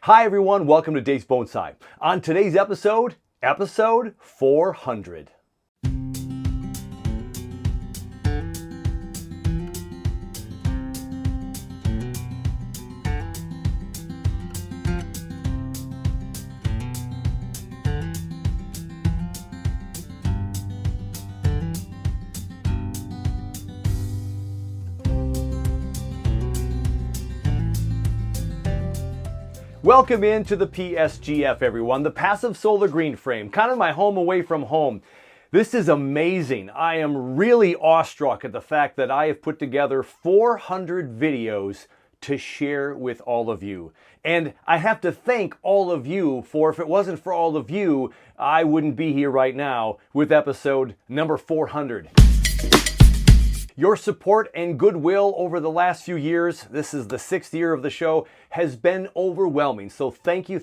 Hi everyone, welcome to Dave's Bonsai. On today's episode 400. Welcome into the PSGF, everyone, the passive solar green frame, kind of my home away from home. This is amazing. I am really awestruck at the fact that I have put together 400 videos to share with all of you. And I have to thank all of you for, if it wasn't for all of you, I wouldn't be here right now with episode number 400. Your support and goodwill over the last few years, this is the 6th year of the show, has been overwhelming. So thank you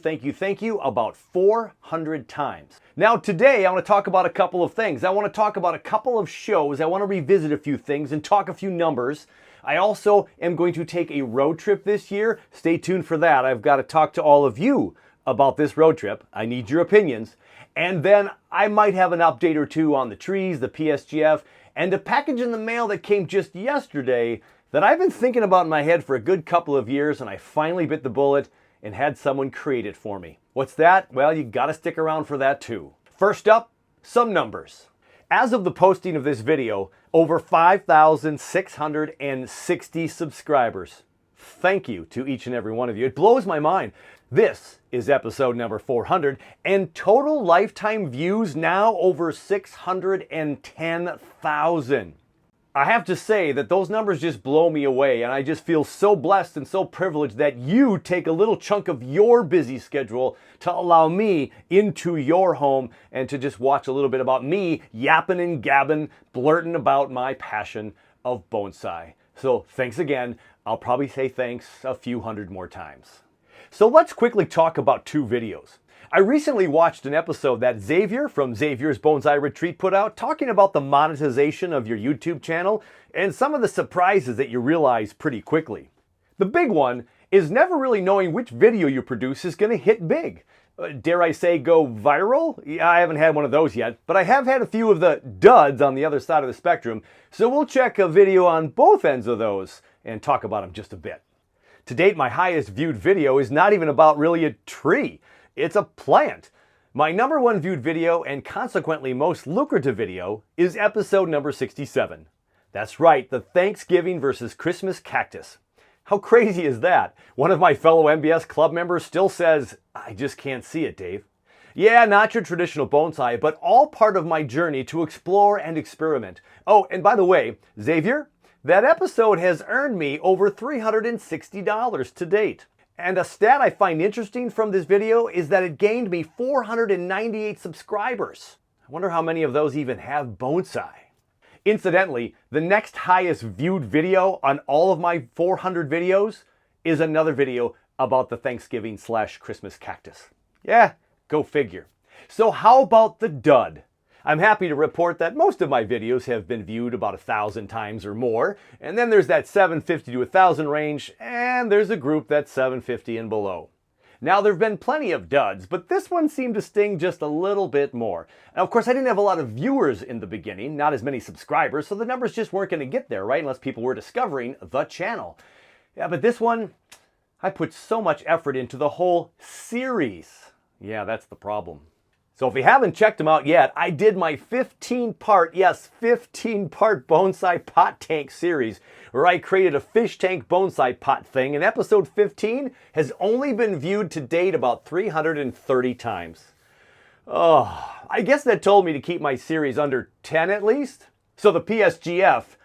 about 400 times. Now today I want to talk about a couple of things. I want to talk about a couple of shows. I want to revisit a few things and talk a few numbers. I also am going to take a road trip this year. Stay tuned for that. I've got to talk to all of you about this road trip. I need your opinions. And then I might have an update or two on the trees, the PSGF, and a package in the mail that came just yesterday that I've been thinking about in my head for a good couple of years, and I finally bit the bullet and had someone create it for me. What's that? Well, you gotta stick around for that too. First up, some numbers. As of the posting of this video, over 5,660 subscribers. Thank you to each and every one of you. It blows my mind. This is episode number 400, and total lifetime views now over 610,000. I have to say that those numbers just blow me away, and I just feel so blessed and so privileged that you take a little chunk of your busy schedule to allow me into your home and to just watch a little bit about me yapping and gabbing, blurting about my passion of bonsai. So thanks again. I'll probably say thanks a few hundred more times. So let's quickly talk about two videos. I recently watched an episode that Xavier from Xavier's Bonsai Retreat put out talking about the monetization of your YouTube channel and some of the surprises that you realize pretty quickly. The big one is never really knowing which video you produce is going to hit big. Dare I say go viral? Yeah, I haven't had one of those yet, but I have had a few of the duds on the other side of the spectrum, so we'll check a video on both ends of those and talk about them just a bit. To date, my highest viewed video is not even about really a tree. It's a plant. My number one viewed video and consequently most lucrative video is episode number 67. That's right, the Thanksgiving versus Christmas cactus. How crazy is that? One of my fellow MBS club members still says, I just can't see it, Dave. Yeah, not your traditional bonsai, but all part of my journey to explore and experiment. Oh, and by the way, Xavier, that episode has earned me over $360 to date. And a stat I find interesting from this video is that it gained me 498 subscribers. I wonder how many of those even have bonsai. Incidentally, the next highest viewed video on all of my 400 videos is another video about the Thanksgiving/Christmas cactus. Yeah, go figure. So how about the dud? I'm happy to report that most of my videos have been viewed about 1,000 times or more, and then there's that 750 to 1,000 range, and there's a group that's 750 and below. Now, there have been plenty of duds, but this one seemed to sting just a little bit more. Now, of course, I didn't have a lot of viewers in the beginning, not as many subscribers, so the numbers just weren't going to get there, right, unless people were discovering the channel. Yeah, but this one, I put so much effort into the whole series. Yeah, that's the problem. So if you haven't checked them out yet, I did my 15-part bonsai pot tank series where I created a fish tank bonsai pot thing, and episode 15 has only been viewed to date about 330 times. Oh, I guess that told me to keep my series under 10 at least. So the PSGF,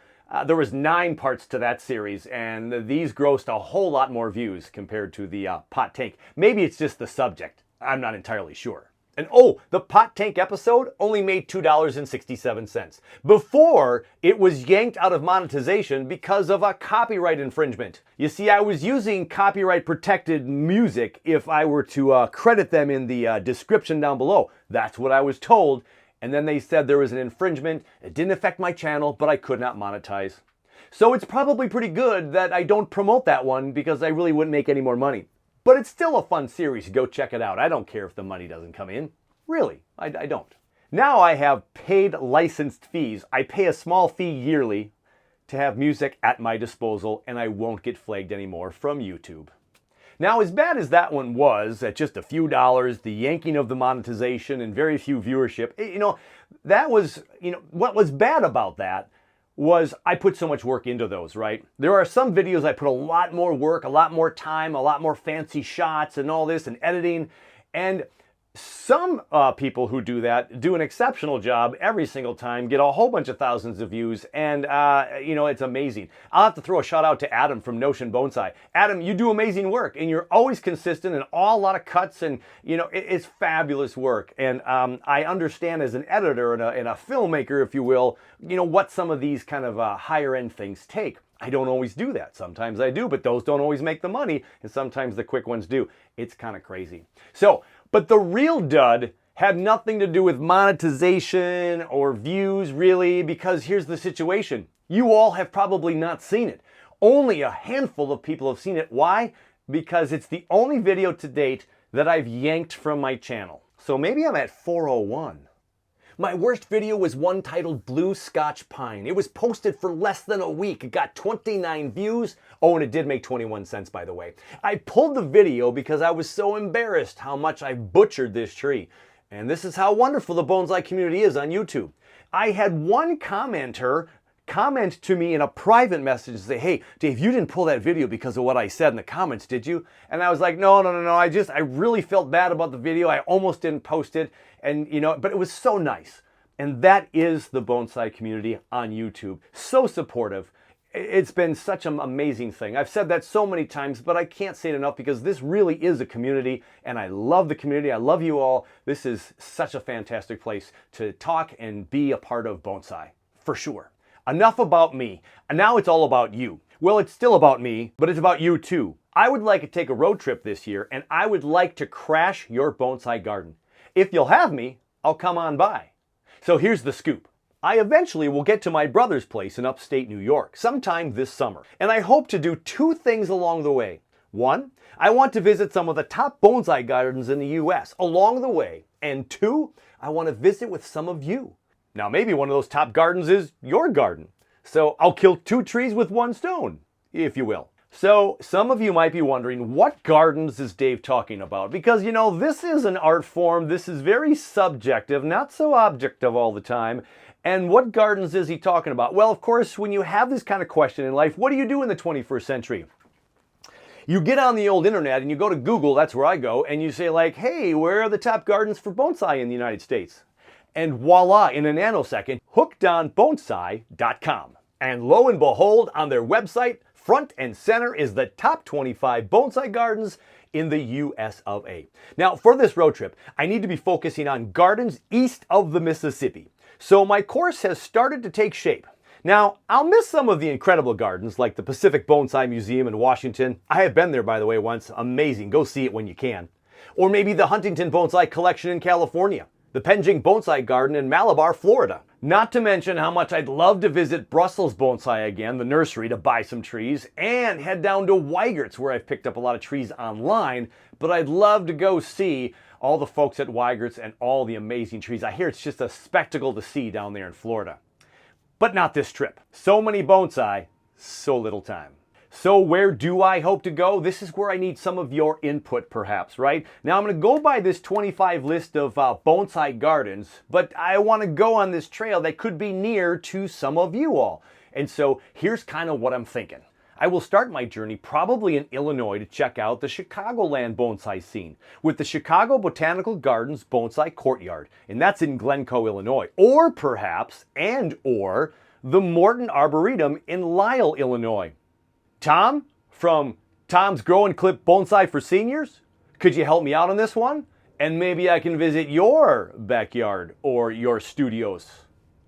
there was 9 parts to that series, and these grossed a whole lot more views compared to the pot tank. Maybe it's just the subject. I'm not entirely sure. And oh, the pot tank episode only made $2.67 before it was yanked out of monetization because of a copyright infringement. You see, I was using copyright protected music if I were to credit them in the description down below. That's what I was told. And then they said there was an infringement. It didn't affect my channel, but I could not monetize. So it's probably pretty good that I don't promote that one because I really wouldn't make any more money. But it's still a fun series. Go check it out. I don't care if the money doesn't come in. Really, I don't. Now I have paid licensed fees. I pay a small fee yearly to have music at my disposal, and I won't get flagged anymore from YouTube. Now, as bad as that one was, at just a few dollars, the yanking of the monetization and very few viewership, that was, what was bad about that was I put so much work into those, right? There are some videos I put a lot more work, a lot more time, a lot more fancy shots and all this and editing. And some people who do that do an exceptional job every single time, get a whole bunch of thousands of views, and it's amazing. I'll have to throw a shout out to Adam from Notion Bonsai. Adam, you do amazing work, and you're always consistent and a lot of cuts, and it's fabulous work. And I understand as an editor and a filmmaker, if you will, what some of these kind of higher end things take. I don't always do that. Sometimes I do, but those don't always make the money, and sometimes the quick ones do. It's kind of crazy. But the real dud had nothing to do with monetization or views, really, because here's the situation. You all have probably not seen it. Only a handful of people have seen it. Why? Because it's the only video to date that I've yanked from my channel. So maybe I'm at 401. My worst video was one titled Blue Scotch Pine. It was posted for less than a week. It got 29 views. Oh, and it did make 21 cents, by the way. I pulled the video because I was so embarrassed how much I butchered this tree. And this is how wonderful the bonsai community is on YouTube. I had one commenter comment to me in a private message and say, "Hey, Dave, you didn't pull that video because of what I said in the comments, did you?" And I was like, no. I really felt bad about the video. I almost didn't post it. And, but it was so nice. And that is the bonsai community on YouTube. So supportive. It's been such an amazing thing. I've said that so many times, but I can't say it enough because this really is a community, and I love the community. I love you all. This is such a fantastic place to talk and be a part of bonsai, for sure. Enough about me. And now it's all about you. Well, it's still about me, but it's about you too. I would like to take a road trip this year, and I would like to crash your bonsai garden. If you'll have me, I'll come on by. So here's the scoop. I eventually will get to my brother's place in upstate New York sometime this summer, and I hope to do two things along the way. One, I want to visit some of the top bonsai gardens in the US along the way, and two, I want to visit with some of you. Now maybe one of those top gardens is your garden, so I'll kill two trees with one stone, if you will. So some of you might be wondering, what gardens is Dave talking about? Because, this is an art form. This is very subjective, not so objective all the time. And what gardens is he talking about? Well, of course, when you have this kind of question in life, what do you do in the 21st century? You get on the old internet and you go to Google, that's where I go, and you say like, hey, where are the top gardens for bonsai in the United States? And voila, in a nanosecond, hookedonbonsai.com. And lo and behold, on their website, front and center is the top 25 bonsai gardens in the US of A. Now, for this road trip, I need to be focusing on gardens east of the Mississippi. So my course has started to take shape. Now, I'll miss some of the incredible gardens like the Pacific Bonsai Museum in Washington. I have been there, by the way, once. Amazing. Go see it when you can. Or maybe the Huntington Bonsai Collection in California. The Penjing Bonsai Garden in Malabar, Florida. Not to mention how much I'd love to visit Brussels Bonsai again, the nursery, to buy some trees, and head down to Weigert's, where I've picked up a lot of trees online, but I'd love to go see all the folks at Weigert's and all the amazing trees. I hear it's just a spectacle to see down there in Florida. But not this trip. So many bonsai, so little time. So where do I hope to go? This is where I need some of your input, perhaps, right? Now I'm going to go by this 25 list of bonsai gardens, but I want to go on this trail that could be near to some of you all. And so here's kind of what I'm thinking. I will start my journey probably in Illinois to check out the Chicagoland bonsai scene with the Chicago Botanical Gardens Bonsai Courtyard, and that's in Glencoe, Illinois. Or perhaps, or the Morton Arboretum in Lisle, Illinois. Tom, from Tom's Grow and Clip Bonsai for Seniors, could you help me out on this one? And maybe I can visit your backyard or your studios.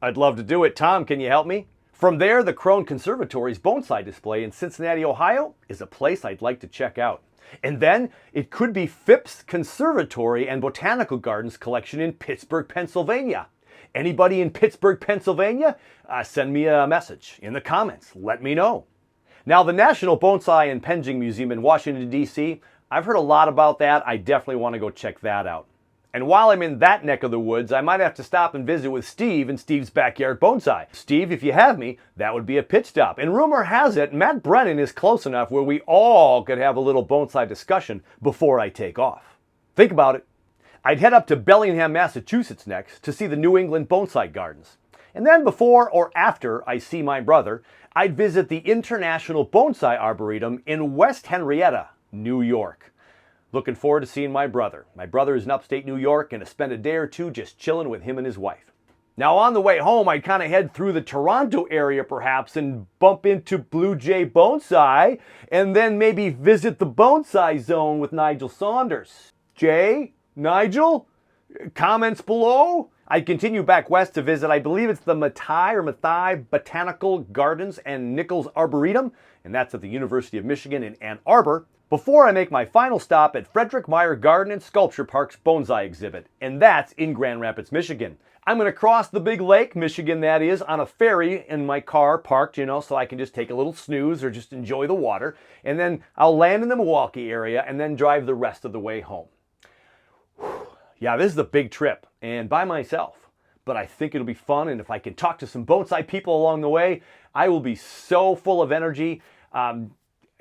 I'd love to do it. Tom, can you help me? From there, the Crone Conservatory's bonsai display in Cincinnati, Ohio is a place I'd like to check out. And then it could be Phipps Conservatory and Botanical Gardens collection in Pittsburgh, Pennsylvania. Anybody in Pittsburgh, Pennsylvania? Send me a message in the comments. Let me know. Now, the National Bonsai and Penjing Museum in Washington, D.C., I've heard a lot about that. I definitely want to go check that out. And while I'm in that neck of the woods, I might have to stop and visit with Steve in Steve's Backyard Bonsai. Steve, if you have me, that would be a pit stop. And rumor has it, Matt Brennan is close enough where we all could have a little bonsai discussion before I take off. Think about it. I'd head up to Bellingham, Massachusetts next to see the New England Bonsai Gardens. And then before or after I see my brother, I'd visit the International Bonsai Arboretum in West Henrietta, New York. Looking forward to seeing my brother. My brother is in upstate New York and to spend a day or two just chilling with him and his wife. Now on the way home, I'd kind of head through the Toronto area perhaps and bump into Blue Jay Bonsai and then maybe visit the Bonsai Zone with Nigel Saunders. Jay? Nigel? Comments below? I'd continue back west to visit, I believe it's the Mathai Botanical Gardens and Nichols Arboretum, and that's at the University of Michigan in Ann Arbor, before I make my final stop at Frederick Meyer Garden and Sculpture Park's Bonsai exhibit, and that's in Grand Rapids, Michigan. I'm going to cross the big lake, Michigan that is, on a ferry in my car parked, so I can just take a little snooze or just enjoy the water, and then I'll land in the Milwaukee area and then drive the rest of the way home. Yeah, this is a big trip, and by myself, but I think it'll be fun, and if I can talk to some bonsai people along the way, I will be so full of energy.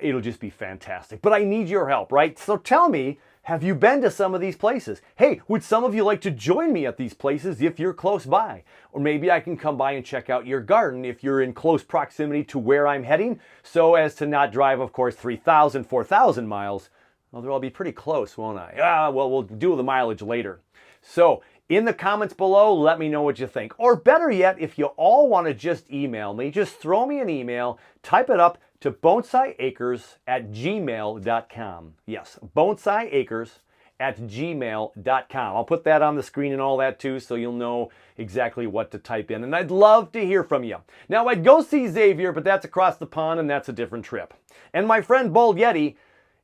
It'll just be fantastic. But I need your help, right? So tell me, have you been to some of these places? Hey, would some of you like to join me at these places if you're close by? Or maybe I can come by and check out your garden if you're in close proximity to where I'm heading, so as to not drive, of course, 3,000, 4,000 miles. Well, they'll all be pretty close, won't I? Well, we'll do the mileage later. So, in the comments below, let me know what you think. Or better yet, if you all want to just email me, just throw me an email, type it up to bonsaiacres@gmail.com. Yes, bonsaiacres@gmail.com. I'll put that on the screen and all that too, so you'll know exactly what to type in. And I'd love to hear from you. Now, I'd go see Xavier, but that's across the pond and that's a different trip. And my friend Bald Yeti,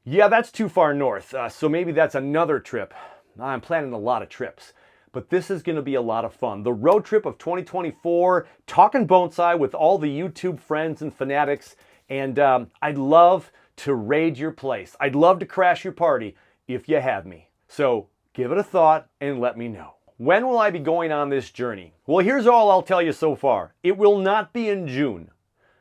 yeah, that's too far north, so maybe that's another trip. I'm planning a lot of trips. But this is going to be a lot of fun. The road trip of 2024, talking bonsai with all the YouTube friends and fanatics. And I'd love to raid your place. I'd love to crash your party if you have me. So give it a thought and let me know. When will I be going on this journey? Well, here's all I'll tell you so far. It will not be in June.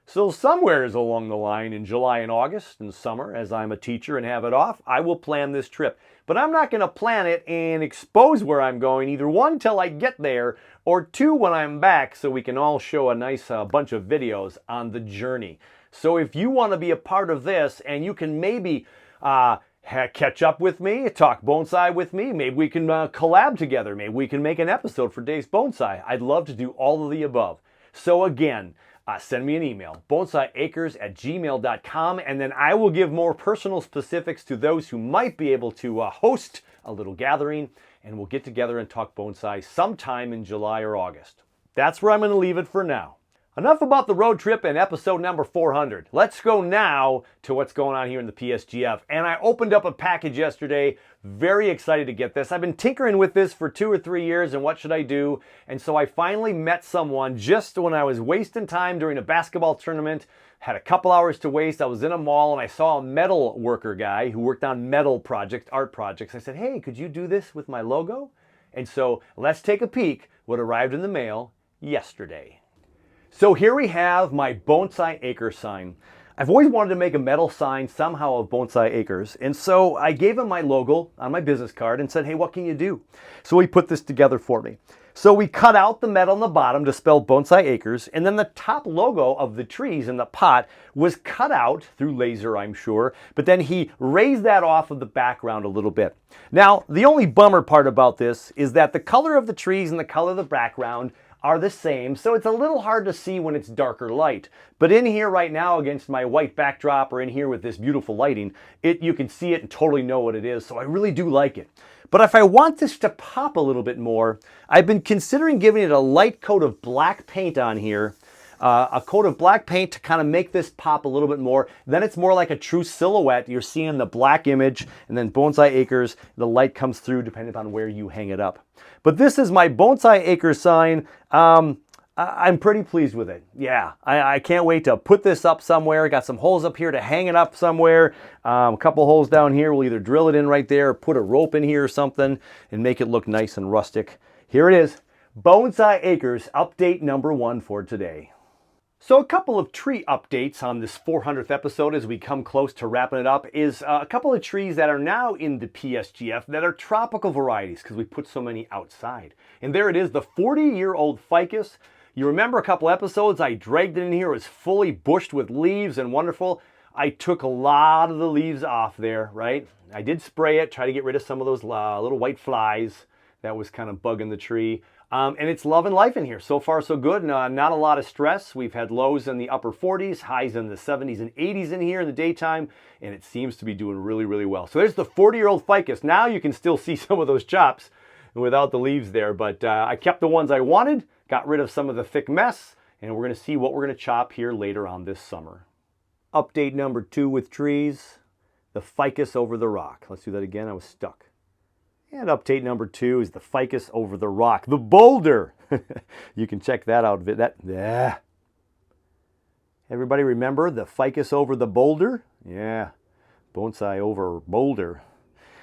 So somewheres along the line in July and August and summer, as I'm a teacher and have it off, I will plan this trip. But I'm not going to plan it and expose where I'm going, either one, till I get there, or two, when I'm back, so we can all show a nice bunch of videos on the journey. So if you want to be a part of this and you can maybe catch up with me, talk bonsai with me, maybe we can collab together, maybe we can make an episode for Days Bonsai. I'd love to do all of the above. So again, send me an email, bonsaiacres@gmail.com, and then I will give more personal specifics to those who might be able to host a little gathering, and we'll get together and talk bonsai sometime in July or August. That's where I'm going to leave it for now. Enough about the road trip and episode number 400. Let's go now to what's going on here in the PSGF. And I opened up a package yesterday. Very excited to get this. I've been tinkering with this for 2 or 3 years, and what should I do? And so I finally met someone just when I was wasting time during a basketball tournament. Had a couple hours to waste. I was in a mall and I saw a metal worker guy who worked on metal projects, art projects. I said, hey, could you do this with my logo? And so let's take a peek what arrived in the mail yesterday. So here we have my Bonsai Acres sign. I've always wanted to make a metal sign somehow of Bonsai Acres, and so I gave him my logo on my business card and said, hey, what can you do? So he put this together for me. So we cut out the metal on the bottom to spell Bonsai Acres, and then the top logo of the trees in the pot was cut out through laser, I'm sure, but then he raised that off of the background a little bit. Now, the only bummer part about this is that the color of the trees and the color of the background are the same, so it's a little hard to see when it's darker light. But in here right now against my white backdrop, or in here with this beautiful lighting, you can see it and totally know what it is, so I really do like it. But if I want this to pop a little bit more, I've been considering giving it a light coat of black paint on here, a coat of black paint to kind of make this pop a little bit more. Then it's more like a true silhouette. You're seeing the black image, and then Bonsai Acres, the light comes through depending on where you hang it up. But this is my Bonsai Acres sign. I'm pretty pleased with it. Yeah, I can't wait to put this up somewhere. Got some holes up here to hang it up somewhere. A couple holes down here. We'll either drill it in right there or put a rope in here or something and make it look nice and rustic. Here it is. Bonsai Acres update number 1 for today. So a couple of tree updates on this 400th episode as we come close to wrapping it up is a couple of trees that are now in the PSGF that are tropical varieties because we put so many outside. And there it is, the 40-year-old ficus. You remember a couple episodes, I dragged it in here. It was fully bushed with leaves and wonderful. I took a lot of the leaves off there, right? I did spray it, try to get rid of some of those little white flies that was kind of bugging the tree. And it's loving life in here. So far, so good. Not a lot of stress. We've had lows in the upper 40s, highs in the 70s and 80s in here in the daytime, and it seems to be doing really, really well. So there's the 40-year-old ficus. Now you can still see some of those chops without the leaves there, but I kept the ones I wanted, got rid of some of the thick mess, and we're going to see what we're going to chop here later on this summer. Update number 2 with trees, the ficus over the rock. Let's do that again. I was stuck. And update number 2 is the ficus over the rock, the boulder. You can check that out. Everybody remember the ficus over the boulder? Yeah, bonsai over boulder.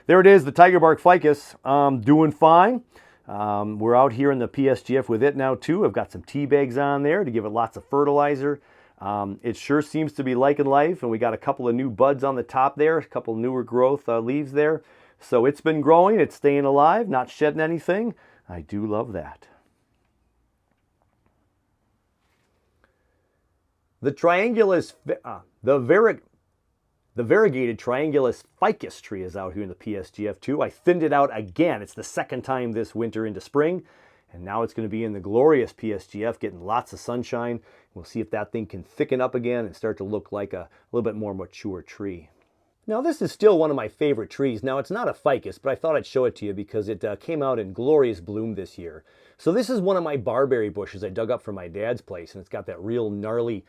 There it is, the tiger bark ficus. Doing fine. We're out here in the PSGF with it now too. I've got some tea bags on there to give it lots of fertilizer. It sure seems to be liking life, and we got a couple of new buds on the top there, a couple newer growth leaves there. So it's been growing, it's staying alive, not shedding anything. I do love that. The variegated triangulus ficus tree is out here in the PSGF too. I thinned it out again. It's the second time this winter into spring. And now it's going to be in the glorious PSGF, getting lots of sunshine. We'll see if that thing can thicken up again and start to look like a little bit more mature tree. Now this is still one of my favorite trees. Now it's not a ficus, but I thought I'd show it to you because it came out in glorious bloom this year. So this is one of my barberry bushes I dug up from my dad's place, and it's got that real gnarly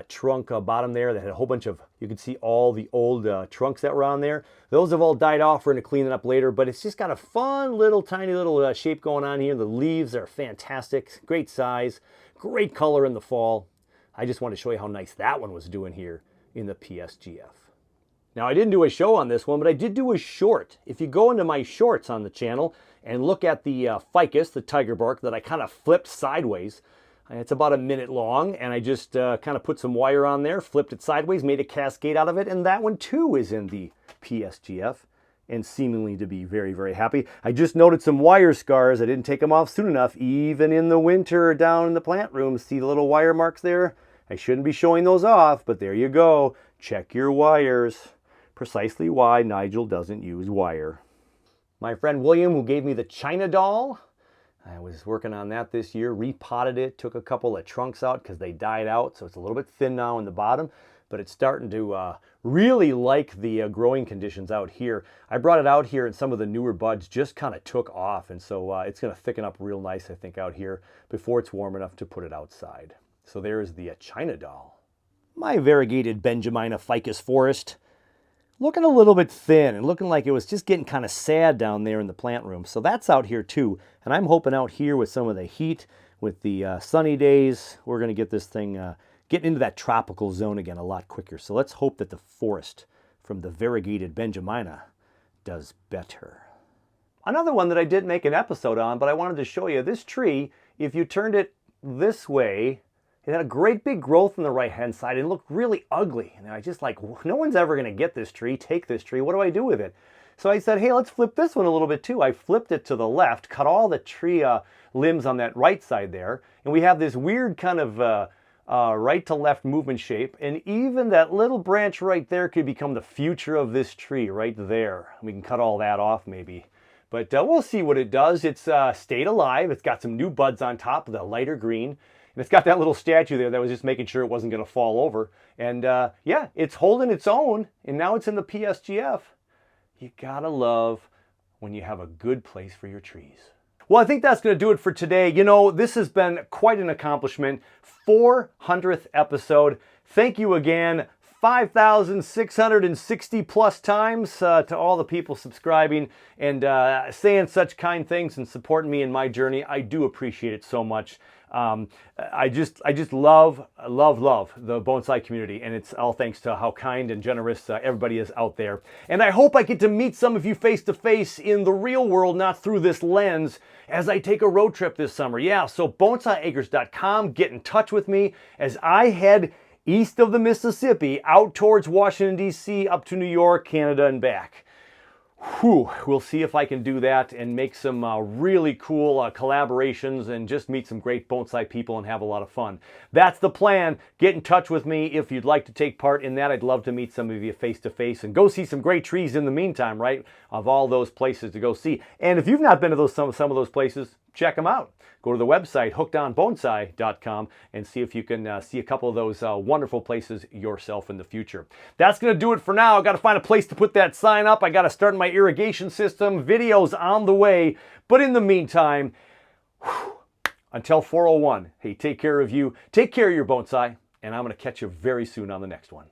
trunk bottom there that had a whole bunch of, you can see all the old trunks that were on there. Those have all died off. We're going to clean it up later, but it's just got a fun little tiny little shape going on here. The leaves are fantastic, great size, great color in the fall. I just want to show you how nice that one was doing here in the PSGF. Now, I didn't do a show on this one, but I did do a short. If you go into my shorts on the channel and look at the ficus, the tiger bark, that I kind of flipped sideways, it's about a minute long, and I just kind of put some wire on there, flipped it sideways, made a cascade out of it, and that one too is in the PSGF, and seemingly to be very, very happy. I just noted some wire scars. I didn't take them off soon enough, even in the winter down in the plant room. See the little wire marks there? I shouldn't be showing those off, but there you go. Check your wires. Precisely why Nigel doesn't use wire. My friend William, who gave me the China doll, I was working on that this year, repotted it, took a couple of trunks out because they died out, so it's a little bit thin now in the bottom, but it's starting to really like the growing conditions out here. I brought it out here and some of the newer buds just kind of took off, and so it's going to thicken up real nice, I think, out here before it's warm enough to put it outside. So there's the China doll. My variegated Benjamina ficus forest, looking a little bit thin and looking like it was just getting kind of sad down there in the plant room. So that's out here too. And I'm hoping out here with some of the heat, with the sunny days, we're going to get this thing getting into that tropical zone again a lot quicker. So let's hope that the forest from the variegated Benjamina does better. Another one that I did make an episode on, but I wanted to show you, this tree, if you turned it this way, it had a great big growth on the right-hand side and it looked really ugly. And I just like, no one's ever going to get this tree, take this tree. What do I do with it? So I said, hey, let's flip this one a little bit too. I flipped it to the left, cut all the tree limbs on that right side there. And we have this weird kind of right to left movement shape. And even that little branch right there could become the future of this tree right there. We can cut all that off maybe. But we'll see what it does. It's stayed alive. It's got some new buds on top of the lighter green. And it's got that little statue there that was just making sure it wasn't going to fall over. And yeah, it's holding its own. And now it's in the PSGF. You gotta love when you have a good place for your trees. Well, I think that's going to do it for today. You know, this has been quite an accomplishment. 400th episode. Thank you again. 5,660 plus times to all the people subscribing and saying such kind things and supporting me in my journey. I do appreciate it so much. I just love the bonsai community, and it's all thanks to how kind and generous everybody is out there. And I hope I get to meet some of you face to face in the real world, not through this lens, as I take a road trip this summer. Yeah, so bonsaiacres.com, get in touch with me as I head east of the Mississippi out towards Washington, D.C., up to New York, Canada, and back. Whew, we'll see if I can do that and make some really cool collaborations and just meet some great bonsai people and have a lot of fun. That's the plan. Get in touch with me if you'd like to take part in that. I'd love to meet some of you face to face and go see some great trees in the meantime, right? Of all those places to go see. And if you've not been to some of those places, check them out. Go to the website, hookedonbonsai.com, and see if you can see a couple of those wonderful places yourself in the future. That's going to do it for now. I've got to find a place to put that sign up. I got to start my irrigation system. Videos on the way. But in the meantime, until 401, hey, take care of you. Take care of your bonsai, and I'm going to catch you very soon on the next one.